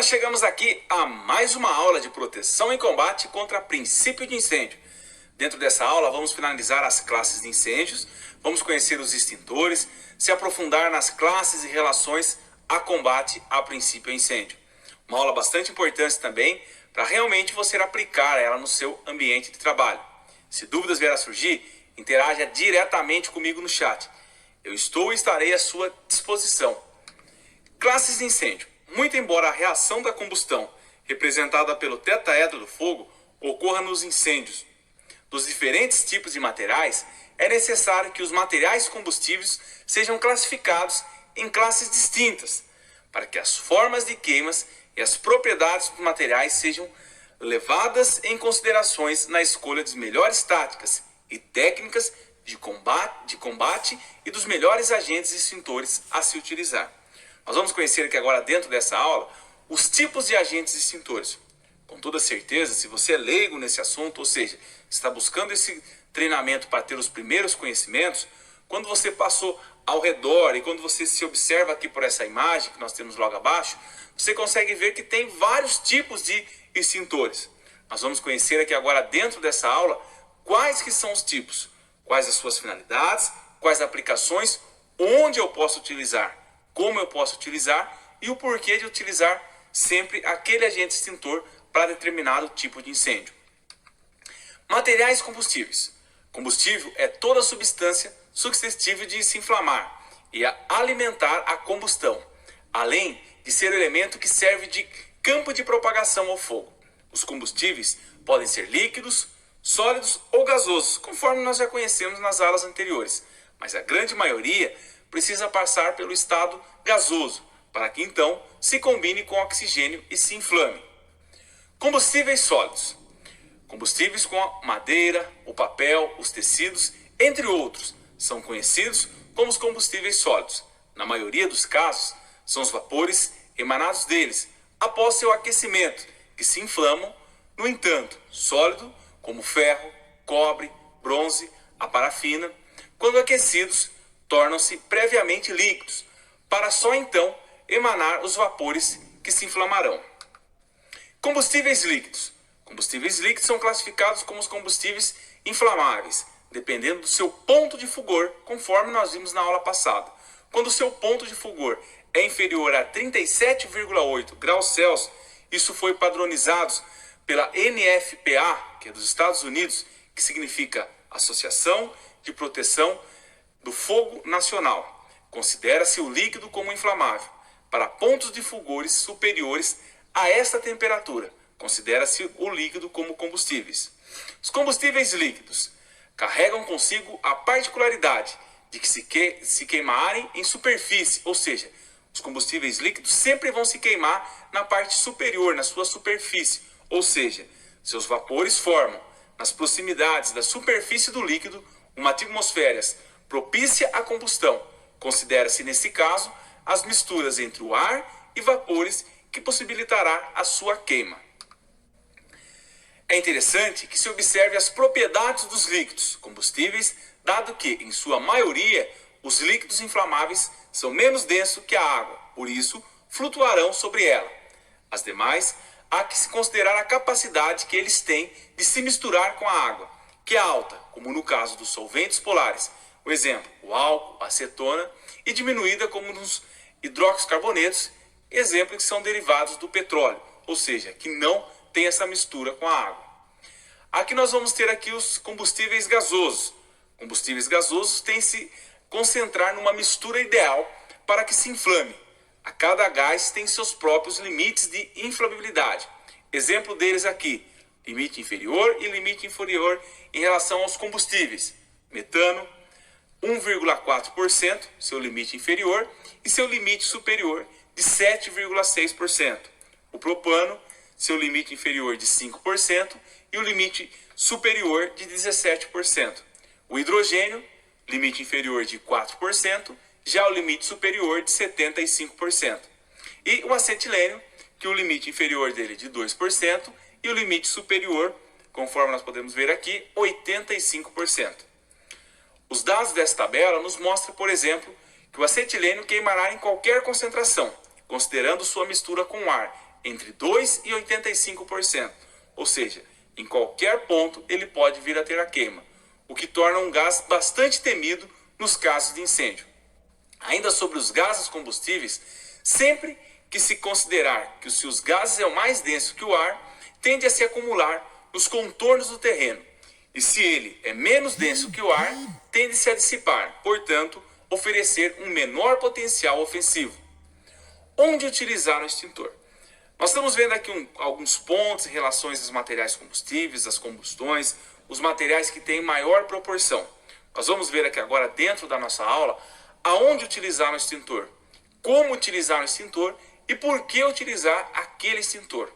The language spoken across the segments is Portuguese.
nós chegamos aqui a mais uma aula de proteção em combate contra princípio de incêndio. Dentro dessa aula vamos finalizar as classes de incêndios, vamos conhecer os extintores, se aprofundar nas classes e relações a combate a princípio de incêndio. Uma aula bastante importante também para realmente você aplicar ela no seu ambiente de trabalho. Se dúvidas vierem a surgir, interaja diretamente comigo no chat. Eu estou e estarei à sua disposição. Classes de incêndio. Muito embora a reação da combustão, representada pelo tetaedro do fogo, ocorra nos incêndios dos diferentes tipos de materiais, é necessário que os materiais combustíveis sejam classificados em classes distintas, para que as formas de queimas e as propriedades dos materiais sejam levadas em considerações na escolha das melhores táticas e técnicas de combate e dos melhores agentes extintores a se utilizar. Nós vamos conhecer aqui agora, dentro dessa aula, os tipos de agentes extintores. Com toda certeza, se você é leigo nesse assunto, ou seja, está buscando esse treinamento para ter os primeiros conhecimentos, quando você passou ao redor e quando você se observa aqui por essa imagem que nós temos logo abaixo, você consegue ver que tem vários tipos de extintores. Nós vamos conhecer aqui agora, dentro dessa aula, quais que são os tipos, quais as suas finalidades, quais aplicações, onde eu posso utilizar, como eu posso utilizar e o porquê de utilizar sempre aquele agente extintor para determinado tipo de incêndio. Materiais combustíveis. Combustível é toda substância suscetível de se inflamar e a alimentar a combustão, além de ser o elemento que serve de campo de propagação ao fogo. Os combustíveis podem ser líquidos, sólidos ou gasosos, conforme nós já conhecemos nas aulas anteriores, mas a grande maioria precisa passar pelo estado gasoso, para que então se combine com oxigênio e se inflame. Combustíveis sólidos. Combustíveis com a madeira, o papel, os tecidos, entre outros, são conhecidos como os combustíveis sólidos. Na maioria dos casos, são os vapores emanados deles, após seu aquecimento, que se inflamam. No entanto, sólido, como ferro, cobre, bronze, a parafina, quando aquecidos, tornam-se previamente líquidos, para só então emanar os vapores que se inflamarão. Combustíveis líquidos. Combustíveis líquidos são classificados como os combustíveis inflamáveis, dependendo do seu ponto de fulgor, conforme nós vimos na aula passada. Quando o seu ponto de fulgor é inferior a 37,8 graus Celsius, isso foi padronizado pela NFPA, que é dos Estados Unidos, que significa Associação de Proteção do Fogo Nacional. Considera-se o líquido como inflamável. Para pontos de fulgores superiores a esta temperatura, considera-se o líquido como combustíveis. Os combustíveis líquidos carregam consigo a particularidade de que se queimarem em superfície, ou seja, os combustíveis líquidos sempre vão se queimar na parte superior, na sua superfície, ou seja, seus vapores formam, nas proximidades da superfície do líquido, uma atmosfera propícia à combustão. Considera-se, nesse caso, as misturas entre o ar e vapores que possibilitará a sua queima. É interessante que se observe as propriedades dos líquidos combustíveis, dado que, em sua maioria, os líquidos inflamáveis são menos densos que a água, por isso, flutuarão sobre ela. As demais, há que se considerar a capacidade que eles têm de se misturar com a água, que é alta, como no caso dos solventes polares, o exemplo, o álcool, a acetona, e diminuída como nos hidroxicarbonetos, exemplo que são derivados do petróleo, ou seja, que não tem essa mistura com a água. Aqui nós vamos ter aqui os combustíveis gasosos. Combustíveis gasosos têm que se concentrar numa mistura ideal para que se inflame. A cada gás tem seus próprios limites de inflamabilidade. Exemplo deles aqui, limite inferior e limite inferior em relação aos combustíveis. Metano, 1,4%, seu limite inferior, e seu limite superior de 7,6%. O propano, seu limite inferior de 5% e o limite superior de 17%. O hidrogênio, limite inferior de 4%, já o limite superior de 75%. E o acetilênio, que o limite inferior dele é de 2% e o limite superior, conforme nós podemos ver aqui, 85%. Os dados dessa tabela nos mostram, por exemplo, que o acetilênio queimará em qualquer concentração, considerando sua mistura com o ar, entre 2% e 85%, ou seja, em qualquer ponto ele pode vir a ter a queima, o que torna um gás bastante temido nos casos de incêndio. Ainda sobre os gases combustíveis, sempre que se considerar que se os gases é o mais denso que o ar, tende a se acumular nos contornos do terreno, e se ele é menos denso que o ar, tende-se a dissipar, portanto, oferecer um menor potencial ofensivo. Onde utilizar o extintor? Nós estamos vendo aqui alguns pontos em relação aos materiais combustíveis, as combustões, os materiais que têm maior proporção. Nós vamos ver aqui agora dentro da nossa aula aonde utilizar o extintor, como utilizar o extintor e por que utilizar aquele extintor.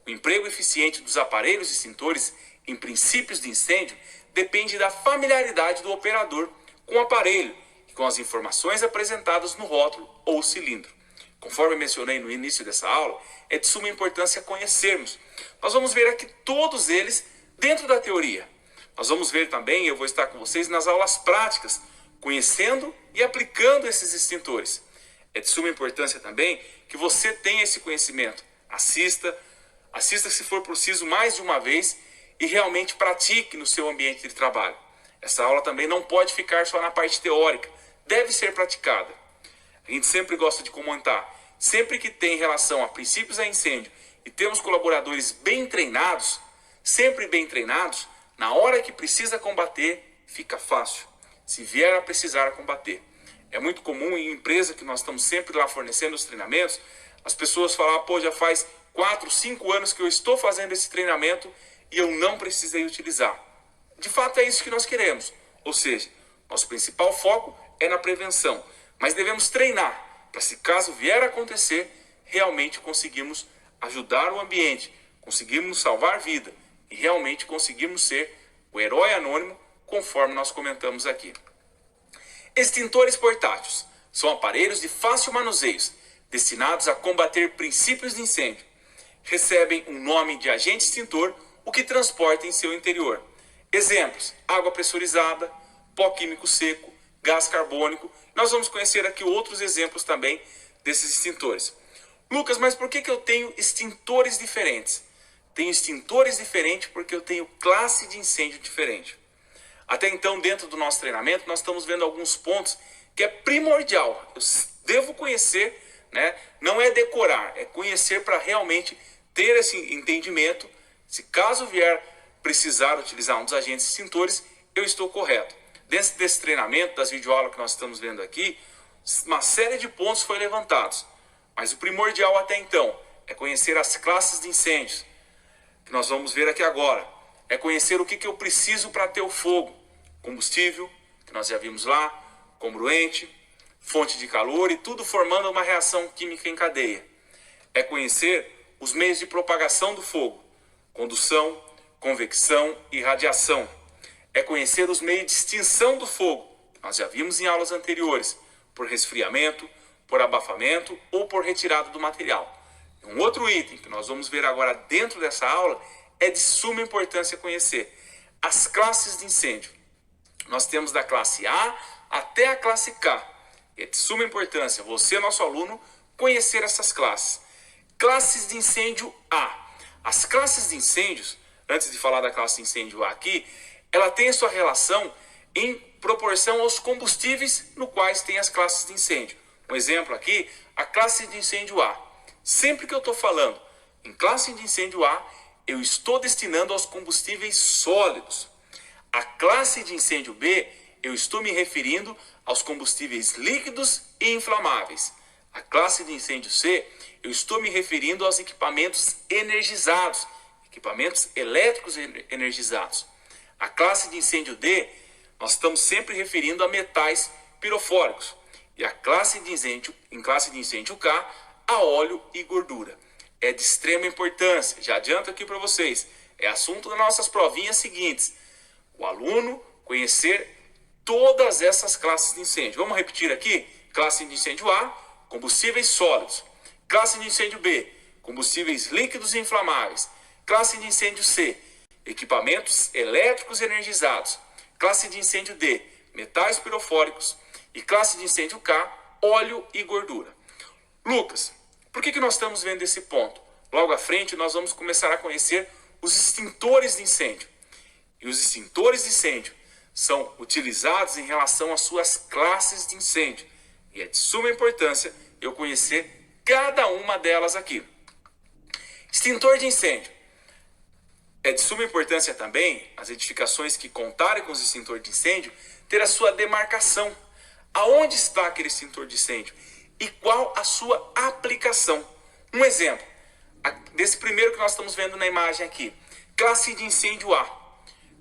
O emprego eficiente dos aparelhos extintores em princípios de incêndio depende da familiaridade do operador com o aparelho e com as informações apresentadas no rótulo ou cilindro. Conforme mencionei no início dessa aula, é de suma importância conhecermos. Nós vamos ver aqui todos eles dentro da teoria. Nós vamos ver também, eu vou estar com vocês nas aulas práticas, conhecendo e aplicando esses extintores. É de suma importância também que você tenha esse conhecimento. Assista se for preciso mais de uma vez e realmente pratique no seu ambiente de trabalho. Essa aula também não pode ficar só na parte teórica, deve ser praticada. A gente sempre gosta de comentar, sempre que tem relação a princípios a incêndio e temos colaboradores bem treinados, sempre bem treinados, na hora que precisa combater, fica fácil, se vier a precisar combater. É muito comum em empresa que nós estamos sempre lá fornecendo os treinamentos, as pessoas falam, pô, já faz 4, 5 anos que eu estou fazendo esse treinamento e eu não precisei utilizar. De fato é isso que nós queremos, ou seja, nosso principal foco é na prevenção. Mas devemos treinar para, se caso vier a acontecer, realmente conseguirmos ajudar o ambiente, conseguirmos salvar vida e realmente conseguirmos ser o herói anônimo, conforme nós comentamos aqui. Extintores portáteis são aparelhos de fácil manuseio, destinados a combater princípios de incêndio. Recebem um nome de agente extintor, o que transporta em seu interior. Exemplos: água pressurizada, pó químico seco, gás carbônico. Nós vamos conhecer aqui outros exemplos também desses extintores. Lucas, mas por que eu tenho extintores diferentes? Tenho extintores diferentes porque eu tenho classe de incêndio diferente. Até então, dentro do nosso treinamento, nós estamos vendo alguns pontos que é primordial. Eu devo conhecer, né? Não é decorar, é conhecer para realmente ter esse entendimento. Se caso vier precisar utilizar um dos agentes extintores, eu estou correto. Dentro desse treinamento, das videoaulas que nós estamos vendo aqui, uma série de pontos foi levantados. Mas o primordial até então é conhecer as classes de incêndios, que nós vamos ver aqui agora. É conhecer o que eu preciso para ter o fogo. Combustível, que nós já vimos lá, congruente, fonte de calor e tudo formando uma reação química em cadeia. É conhecer os meios de propagação do fogo, condução, convecção e radiação. É conhecer os meios de extinção do fogo, que nós já vimos em aulas anteriores, por resfriamento, por abafamento ou por retirada do material. Um outro item que nós vamos ver agora dentro dessa aula é de suma importância conhecer as classes de incêndio. Nós temos da classe A até a classe K. É de suma importância você, nosso aluno, conhecer essas classes. Classes de incêndio A. As classes de incêndios, antes de falar da classe de incêndio A aqui, ela tem sua relação em proporção aos combustíveis no quais tem as classes de incêndio. Um exemplo aqui, a classe de incêndio A. Sempre que eu estou falando em classe de incêndio A, eu estou destinando aos combustíveis sólidos. A classe de incêndio B, eu estou me referindo aos combustíveis líquidos e inflamáveis. A classe de incêndio C, eu estou me referindo aos equipamentos energizados, equipamentos elétricos energizados. A classe de incêndio D, nós estamos sempre referindo a metais pirofóricos. E a classe de incêndio K, a óleo e gordura. É de extrema importância, já adianto aqui para vocês, é assunto das nossas provinhas seguintes. O aluno conhecer todas essas classes de incêndio. Vamos repetir aqui? Classe de incêndio A, combustíveis sólidos. Classe de incêndio B, combustíveis líquidos e inflamáveis. Classe de incêndio C, equipamentos elétricos energizados. Classe de incêndio D, metais pirofóricos. E classe de incêndio K, óleo e gordura. Lucas, por que nós estamos vendo esse ponto? logo à frente nós vamos começar a conhecer os extintores de incêndio. E os extintores de incêndio são utilizados em relação às suas classes de incêndio. E é de suma importância eu conhecer cada uma delas aqui. Extintor de incêndio. É de suma importância também as edificações que contarem com os extintores de incêndio ter a sua demarcação. Aonde está aquele extintor de incêndio? E qual a sua aplicação? Um exemplo, desse primeiro que nós estamos vendo na imagem aqui. Classe de incêndio A.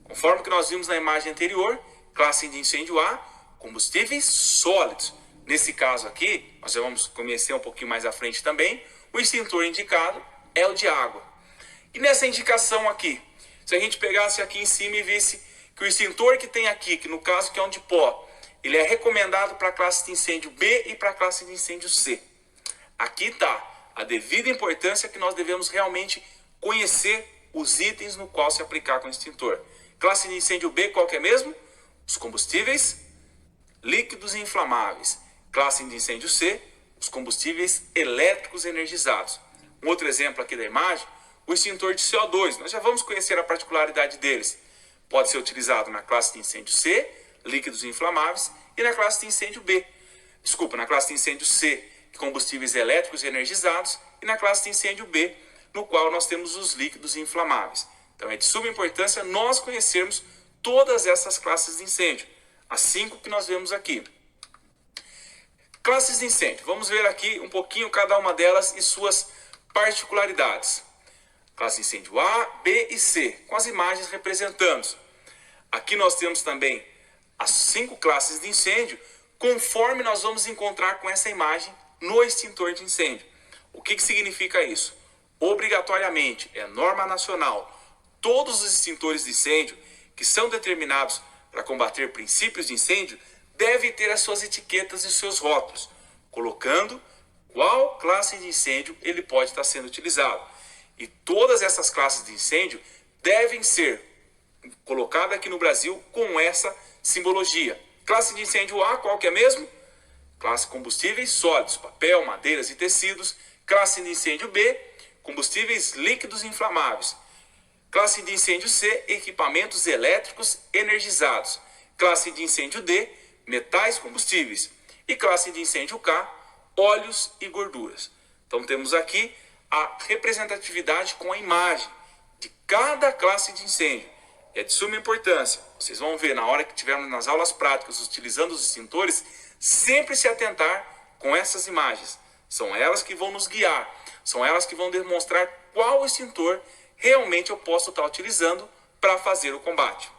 Conforme que nós vimos na imagem anterior, classe de incêndio A, combustíveis sólidos. Nesse caso aqui, nós já vamos conhecer um pouquinho mais à frente também, o extintor indicado é o de água. E nessa indicação aqui, se a gente pegasse aqui em cima e visse que o extintor que tem aqui, que no caso que é um de pó, ele é recomendado para a classe de incêndio B e para a classe de incêndio C. Aqui está a devida importância que nós devemos realmente conhecer os itens no qual se aplicar com o extintor. Classe de incêndio B, qual que é mesmo? Os combustíveis líquidos e inflamáveis. Classe de incêndio C, os combustíveis elétricos energizados. Um outro exemplo aqui da imagem, o extintor de CO2. Nós já vamos conhecer a particularidade deles. Pode ser utilizado na classe de incêndio C, líquidos e inflamáveis, e na classe de incêndio B. Desculpa, na classe de incêndio C, combustíveis elétricos e energizados, e na classe de incêndio B, no qual nós temos os líquidos e inflamáveis. Então é de suma importância nós conhecermos todas essas classes de incêndio, as 5 que nós vemos aqui. Classes de incêndio. Vamos ver aqui um pouquinho cada uma delas e suas particularidades. Classe de incêndio A, B e C, com as imagens representando. Aqui nós temos também as 5 classes de incêndio, conforme nós vamos encontrar com essa imagem no extintor de incêndio. O que significa isso? Obrigatoriamente, é norma nacional, todos os extintores de incêndio que são determinados para combater princípios de incêndio devem ter as suas etiquetas e os seus rótulos, colocando qual classe de incêndio ele pode estar sendo utilizado. E todas essas classes de incêndio devem ser colocadas aqui no Brasil com essa simbologia. Classe de incêndio A, qual que é mesmo? Classe combustíveis sólidos, papel, madeiras e tecidos. Classe de incêndio B, combustíveis líquidos e inflamáveis. Classe de incêndio C, equipamentos elétricos energizados. Classe de incêndio D, metais combustíveis. E classe de incêndio K, óleos e gorduras. Então temos aqui a representatividade com a imagem de cada classe de incêndio. É de suma importância. Vocês vão ver na hora que estivermos nas aulas práticas utilizando os extintores, sempre se atentar com essas imagens. São elas que vão nos guiar, são elas que vão demonstrar qual extintor realmente eu posso estar utilizando para fazer o combate.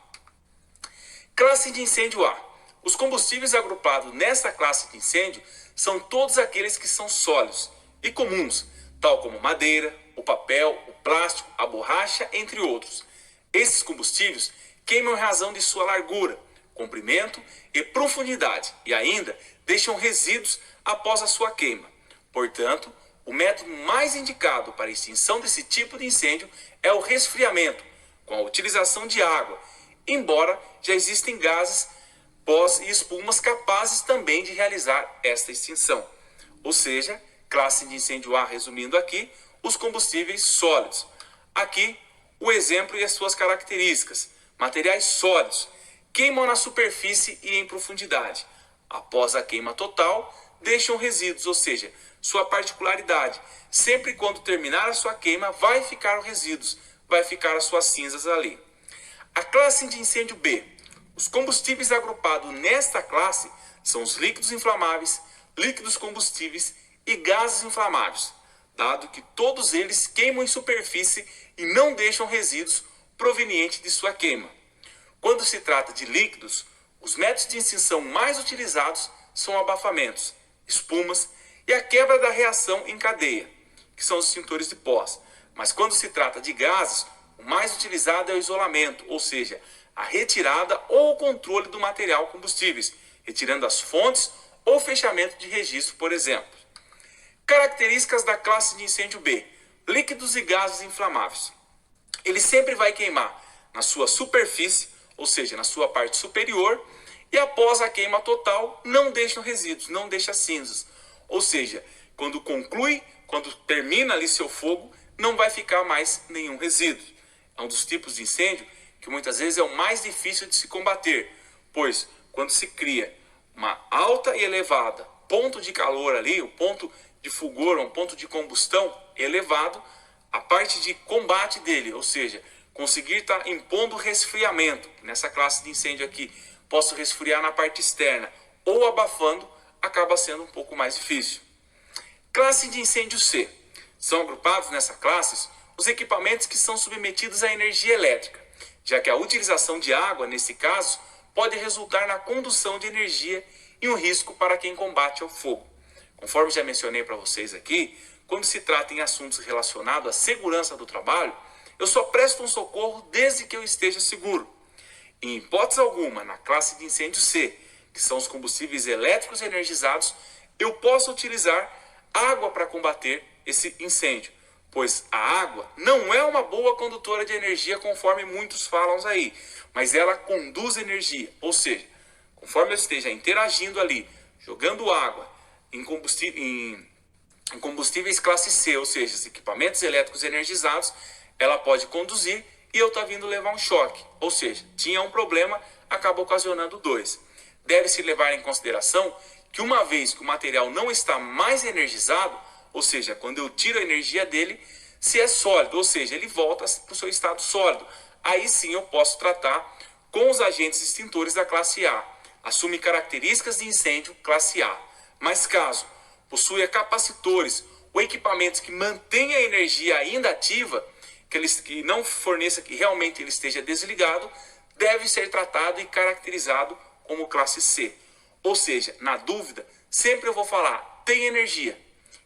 Classe de incêndio A. Os combustíveis agrupados nessa classe de incêndio são todos aqueles que são sólidos e comuns, tal como madeira, o papel, o plástico, a borracha, entre outros. Esses combustíveis queimam em razão de sua largura, comprimento e profundidade e ainda deixam resíduos após a sua queima. Portanto, o método mais indicado para a extinção desse tipo de incêndio é o resfriamento, com a utilização de água, embora já existem gases, pós e espumas capazes também de realizar esta extinção. Ou seja, classe de incêndio A, resumindo aqui, os combustíveis sólidos. Aqui, o exemplo e as suas características. Materiais sólidos queimam na superfície e em profundidade. Após a queima total, deixam resíduos, ou seja, sua particularidade. Sempre quando terminar a sua queima, vai ficar os resíduos, vai ficar as suas cinzas ali. A classe de incêndio B. Os combustíveis agrupados nesta classe são os líquidos inflamáveis, líquidos combustíveis e gases inflamáveis, dado que todos eles queimam em superfície e não deixam resíduos provenientes de sua queima. Quando se trata de líquidos, os métodos de extinção mais utilizados são abafamentos, espumas e a quebra da reação em cadeia, que são os extintores de pós. Mas quando se trata de gases, o mais utilizado é o isolamento, ou seja, a retirada ou o controle do material combustíveis, retirando as fontes ou fechamento de registro, por exemplo. Características da classe de incêndio B. Líquidos e gases inflamáveis. Ele sempre vai queimar na sua superfície, ou seja, na sua parte superior, e após a queima total, não deixam resíduos, não deixa cinzas. Ou seja, quando conclui, quando termina ali seu fogo, não vai ficar mais nenhum resíduo. É um dos tipos de incêndio que muitas vezes é o mais difícil de se combater, pois quando se cria uma alta e elevada ponto de calor ali, o ponto de fulgor, um ponto de combustão elevado, a parte de combate dele, ou seja, conseguir estar impondo resfriamento, nessa classe de incêndio aqui, posso resfriar na parte externa, ou abafando, acaba sendo um pouco mais difícil. Classe de incêndio C. São agrupados nessa classe os equipamentos que são submetidos à energia elétrica, já que a utilização de água, nesse caso, pode resultar na condução de energia e um risco para quem combate ao fogo. Conforme já mencionei para vocês aqui, quando se trata em assuntos relacionados à segurança do trabalho, eu só presto um socorro desde que eu esteja seguro. Em hipótese alguma, na classe de incêndio C, que são os combustíveis elétricos energizados, eu posso utilizar água para combater esse incêndio, pois a água não é uma boa condutora de energia, conforme muitos falam aí, mas ela conduz energia, ou seja, conforme eu esteja interagindo ali, jogando água em combustíveis classe C, ou seja, os equipamentos elétricos energizados, ela pode conduzir e eu estou vindo levar um choque, ou seja, tinha um problema, acaba ocasionando dois. Deve-se levar em consideração que uma vez que o material não está mais energizado, ou seja, quando eu tiro a energia dele, se é sólido, ou seja, ele volta para o seu estado sólido, aí sim eu posso tratar com os agentes extintores da classe A. Assume características de incêndio classe A. Mas caso possua capacitores ou equipamentos que mantenham a energia ainda ativa, que não forneça que realmente ele esteja desligado, deve ser tratado e caracterizado como classe C. Ou seja, na dúvida, sempre eu vou falar, tem energia.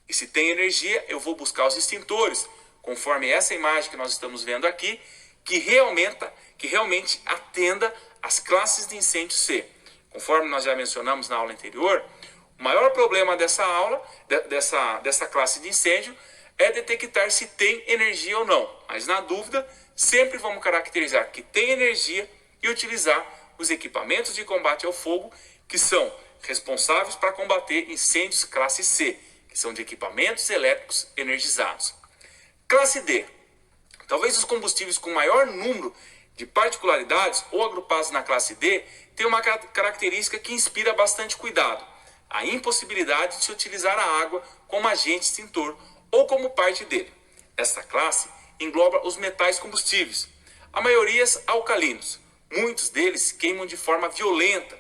E se tem energia, eu vou buscar os extintores, conforme essa imagem que nós estamos vendo aqui, que realmente atenda às classes de incêndio C. Conforme nós já mencionamos na aula anterior, o maior problema dessa aula, dessa classe de incêndio, é detectar se tem energia ou não. Mas na dúvida, sempre vamos caracterizar que tem energia e utilizar os equipamentos de combate ao fogo que são responsáveis para combater incêndios classe C, que são de equipamentos elétricos energizados. Classe D. Talvez os combustíveis com maior número de particularidades ou agrupados na classe D tenham uma característica que inspira bastante cuidado: a impossibilidade de se utilizar a água como agente extintor ou como parte dele. Esta classe engloba os metais combustíveis, a maioria alcalinos. Muitos deles queimam de forma violenta,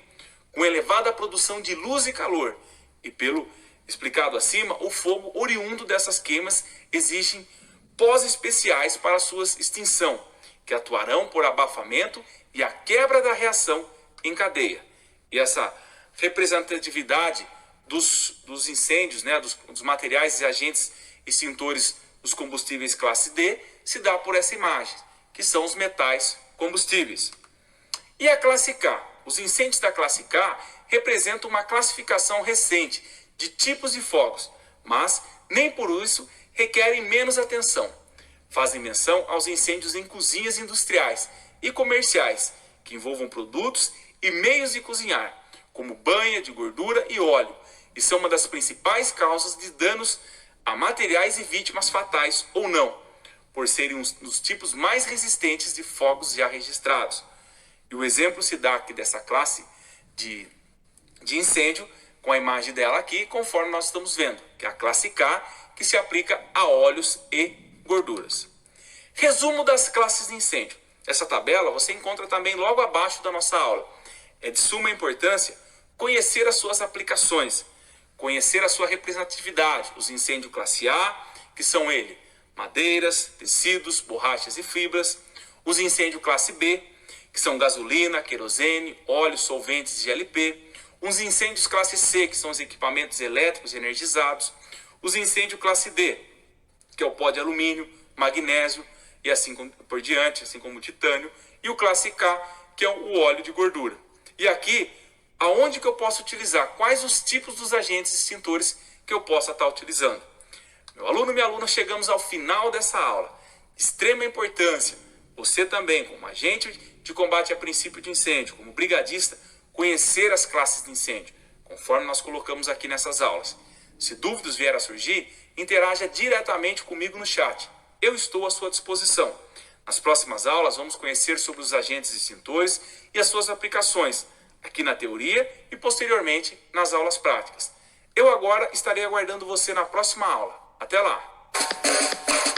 com elevada produção de luz e calor, e pelo explicado acima, o fogo oriundo dessas queimas exigem pós especiais para sua extinção, que atuarão por abafamento e a quebra da reação em cadeia. E essa representatividade dos incêndios, dos materiais e agentes extintores dos combustíveis classe D, se dá por essa imagem, que são os metais combustíveis. E a classe K? Os incêndios da classe K representam uma classificação recente de tipos de fogos, mas nem por isso requerem menos atenção. Fazem menção aos incêndios em cozinhas industriais e comerciais, que envolvam produtos e meios de cozinhar, como banha de gordura e óleo, e são uma das principais causas de danos a materiais e vítimas fatais ou não, por serem um dos tipos mais resistentes de fogos já registrados. E o exemplo se dá aqui dessa classe de incêndio, com a imagem dela aqui, conforme nós estamos vendo, que é a classe K, que se aplica a óleos e gorduras. Resumo das classes de incêndio. Essa tabela você encontra também logo abaixo da nossa aula. É de suma importância conhecer as suas aplicações, conhecer a sua representatividade, os incêndios classe A, que são ele, madeiras, tecidos, borrachas e fibras, os incêndios classe B, que são gasolina, querosene, óleo, solventes e GLP, os incêndios classe C, que são os equipamentos elétricos energizados, os incêndios classe D, que é o pó de alumínio, magnésio e assim por diante, assim como o titânio, e o classe K, que é o óleo de gordura. E aqui, aonde que eu posso utilizar? Quais os tipos dos agentes extintores que eu possa estar utilizando? Meu aluno, minha aluna, chegamos ao final dessa aula. Extrema importância, você também, como agente de combate a princípio de incêndio, como brigadista, conhecer as classes de incêndio, conforme nós colocamos aqui nessas aulas. Se dúvidas vierem a surgir, interaja diretamente comigo no chat. eu estou à sua disposição. Nas próximas aulas, vamos conhecer sobre os agentes extintores e as suas aplicações, aqui na teoria e posteriormente nas aulas práticas. Eu agora estarei aguardando você na próxima aula. Até lá!